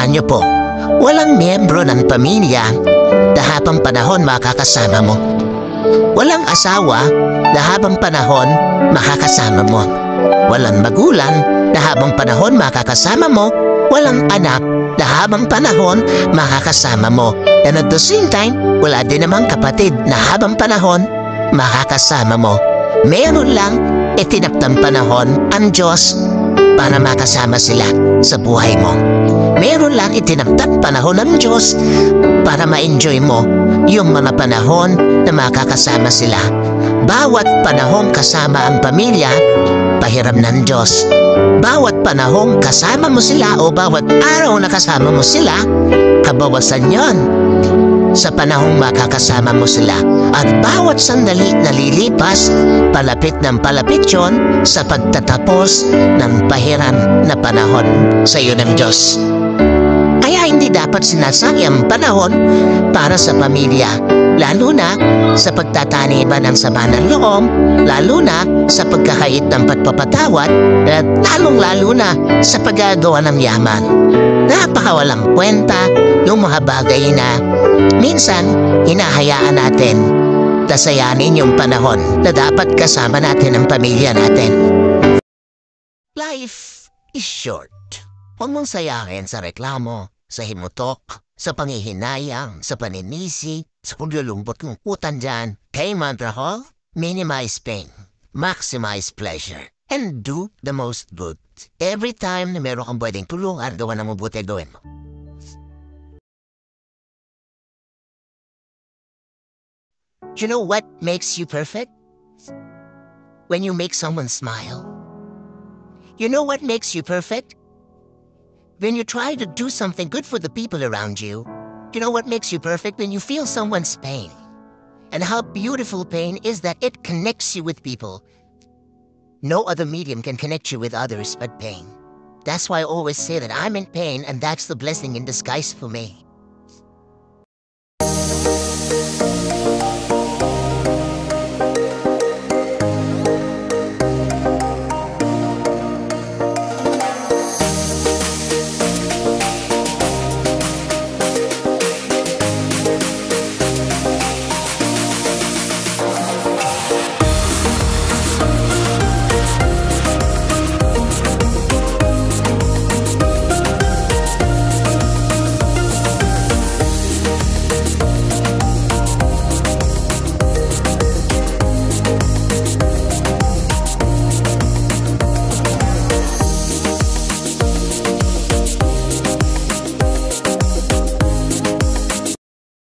Tandaan niyo po, walang miyembro ng pamilya na habang panahon makakasama mo. Walang asawa na habang panahon makakasama mo. Walang magulang na habang panahon makakasama mo. Walang anak na habang panahon makakasama mo. And at the same time, wala din namang kapatid na habang panahon makakasama mo. Meron lang itinakdang panahon ang Diyos para makasama sila sa buhay mo. Meron lang itinakdang panahon ng Diyos para ma-enjoy mo yung mga panahon na makakasama sila. Bawat panahong kasama ang pamilya, pahiram ng Diyos. Bawat panahong kasama mo sila o bawat araw na kasama mo sila, kabawasan yon sa panahong makakasama mo sila. At bawat sandali na lilipas, palapit ng palapit yon sa pagtatapos ng pahiram na panahon sa iyo ng Diyos. Kaya hindi dapat sinasayang panahon para sa pamilya, lalo na sa pagtataniban ng sama ng loob, lalo na sa pagkakait ng pagpapatawad, at lalong-lalo na sa paggagawa ng yaman. Napakawalang kwenta yung mga bagay na minsan hinahayaan natin tasayanin yung panahon na dapat kasama natin ang pamilya natin. Life is short. Huwag mong sayangin sa reklamo, sa himutok, sa panghihinayang, sa paninisi, sa paglulumbot ng kutan dyan. Kay mantra ho, minimize pain, maximize pleasure, and do the most good. Every time na meron kang pwedeng tulungan, gawa ng mabuti, gawin mo. You know what makes you perfect? When you make someone smile. You know what makes you perfect? When you try to do something good for the people around you. You know what makes you perfect? When you feel someone's pain. And how beautiful pain is that it connects you with people. No other medium can connect you with others but pain. That's why I always say that I'm in pain, and that's the blessing in disguise for me.